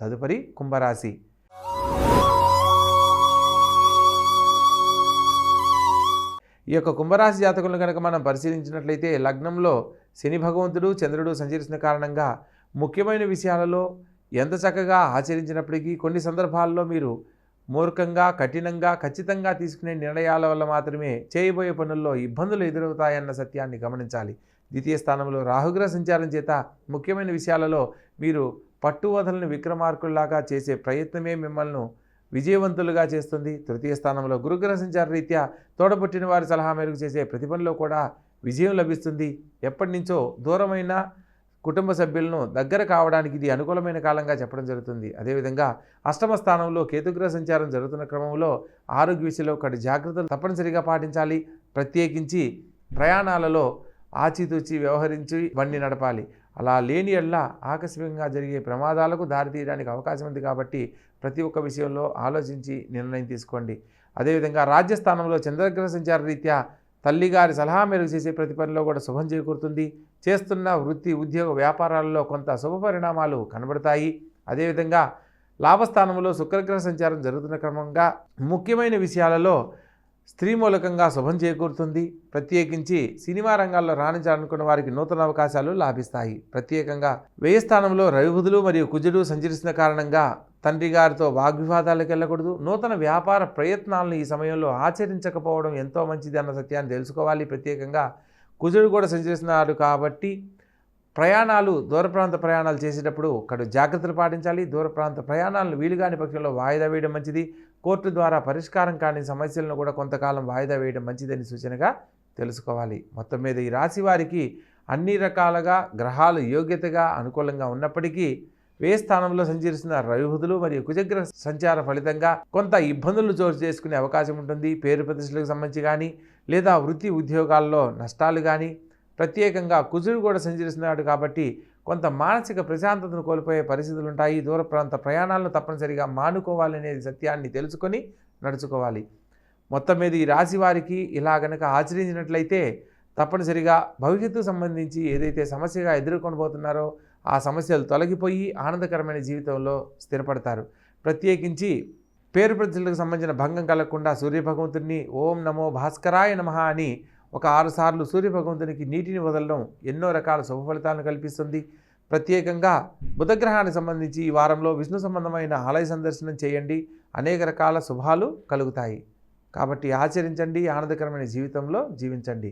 తదుపరి కుంభరాశి. ఈ యొక్క కుంభరాశి జాతకులను కనుక మనం పరిశీలించినట్లయితే లగ్నంలో శని భగవంతుడు చంద్రుడు సంచరిస్తున్న కారణంగా ముఖ్యమైన విషయాలలో ఎంత చక్కగా ఆచరించినప్పటికీ కొన్ని సందర్భాల్లో మీరు మూర్ఖంగా కఠినంగా ఖచ్చితంగా తీసుకునే నిర్ణయాల వల్ల మాత్రమే చేయబోయే పనుల్లో ఇబ్బందులు ఎదురవుతాయన్న సత్యాన్ని గమనించాలి. ద్వితీయ స్థానంలో రాహుగ్రహ సంచారం చేత ముఖ్యమైన విషయాలలో మీరు పట్టువదలని విక్రమార్కుల్లాగా చేసే ప్రయత్నమే మిమ్మల్ని విజయవంతులుగా చేస్తుంది. తృతీయ స్థానంలో గురుగ్రహ సంచార రీత్యా తోడబుట్టిన వారి సలహా మేరకు చేసే ప్రతి పనిలో కూడా విజయం లభిస్తుంది. ఎప్పటి నుంచో దూరమైన కుటుంబ సభ్యులను దగ్గర కావడానికి ఇది అనుకూలమైన కాలంగా చెప్పడం జరుగుతుంది. అదేవిధంగా అష్టమ స్థానంలో కేతుగ్రహ సంచారం జరుగుతున్న క్రమంలో ఆరోగ్య విషయంలో ఒకటి జాగ్రత్తలు తప్పనిసరిగా పాటించాలి. ప్రత్యేకించి ప్రయాణాలలో ఆచితూచి వ్యవహరించి బండి నడపాలి. అలా లేని ఎడల ఆకస్మికంగా జరిగే ప్రమాదాలకు దారితీయడానికి అవకాశం ఉంది కాబట్టి ప్రతి ఒక్క విషయంలో ఆలోచించి నిర్ణయం తీసుకోండి. అదేవిధంగా రాజ్యస్థానంలో చంద్రగ్రహ సంచార రీత్యా తల్లిగారి సలహా మేరకు చేసే ప్రతి పనిలో కూడా శుభం చేకూరుతుంది. చేస్తున్న వృత్తి ఉద్యోగ వ్యాపారాలలో కొంత శుభ పరిణామాలు కనబడతాయి. అదేవిధంగా లాభస్థానంలో శుక్రగ్రహ సంచారం జరుగుతున్న క్రమంగా ముఖ్యమైన విషయాలలో స్త్రీ మూలకంగా శుభం చేకూరుతుంది. ప్రత్యేకించి సినిమా రంగాల్లో రాణించాలనుకున్న వారికి నూతన అవకాశాలు లాభిస్తాయి. ప్రత్యేకంగా వ్యయ స్థానంలో రవిబుధులు మరియు కుజుడు సంచరిస్తున్న కారణంగా తండ్రి గారితో వాగ్వివాదాలకు వెళ్ళకూడదు. నూతన వ్యాపార ప్రయత్నాలను ఈ సమయంలో ఆచరించకపోవడం ఎంతో మంచిది అన్న సత్యాన్ని తెలుసుకోవాలి. ప్రత్యేకంగా కుజుడు కూడా సంచరిస్తున్నాడు కాబట్టి ప్రయాణాలు దూర ప్రాంత ప్రయాణాలు చేసేటప్పుడు అక్కడ జాగ్రత్తలు పాటించాలి. దూర ప్రాంత ప్రయాణాలను వీలుగాని పక్షంలో వాయిదా వేయడం మంచిది. కోర్టు ద్వారా పరిష్కారం కాని సమస్యలను కూడా కొంతకాలం వాయిదా వేయడం మంచిదని సూచనగా తెలుసుకోవాలి. మొత్తం మీద ఈ రాశి వారికి అన్ని రకాలుగా గ్రహాలు యోగ్యతగా అనుకూలంగా ఉన్నప్పటికీ వ్యయ స్థానంలో సంచరిస్తున్న రవిబుధులు మరియు కుజగ్రహ సంచార ఫలితంగా కొంత ఇబ్బందులు చోటు చేసుకునే అవకాశం ఉంటుంది. పేరు ప్రతిష్టలకు సంబంధించి కానీ లేదా వృత్తి ఉద్యోగాల్లో నష్టాలు కానీ, ప్రత్యేకంగా కుజుడు కూడా సంచరిస్తున్నాడు కాబట్టి కొంత మానసిక ప్రశాంతతను కోల్పోయే పరిస్థితులు ఉంటాయి. దూర ప్రాంత ప్రయాణాలను తప్పనిసరిగా మానుకోవాలనేది సత్యాన్ని తెలుసుకొని నడుచుకోవాలి. మొత్తం మీద ఈ రాశి వారికి ఇలా గనక ఆచరించినట్లయితే తప్పనిసరిగా భవిష్యత్తుకు సంబంధించి ఏదైతే సమస్యగా ఎదుర్కొనబోతున్నారో ఆ సమస్యలు తొలగిపోయి ఆనందకరమైన జీవితంలో స్థిరపడతారు. ప్రత్యేకించి పేరు ప్రతిష్టలకు సంబంధించిన భంగం కలగకుండా సూర్యభగవంతుడిని ఓం నమో భాస్కరాయ నమః అని ఒక 6 సార్లు సూర్యభగవంతునికి నీటిని వదలడం ఎన్నో రకాల శుభ ఫలితాలను కల్పిస్తుంది. ప్రత్యేకంగా బుధగ్రహానికి సంబంధించి ఈ వారంలో విష్ణు సంబంధమైన ఆలయ సందర్శనం చేయండి. అనేక రకాల శుభాలు కలుగుతాయి. కాబట్టి ఆచరించండి, ఆనందకరమైన జీవితంలో జీవించండి.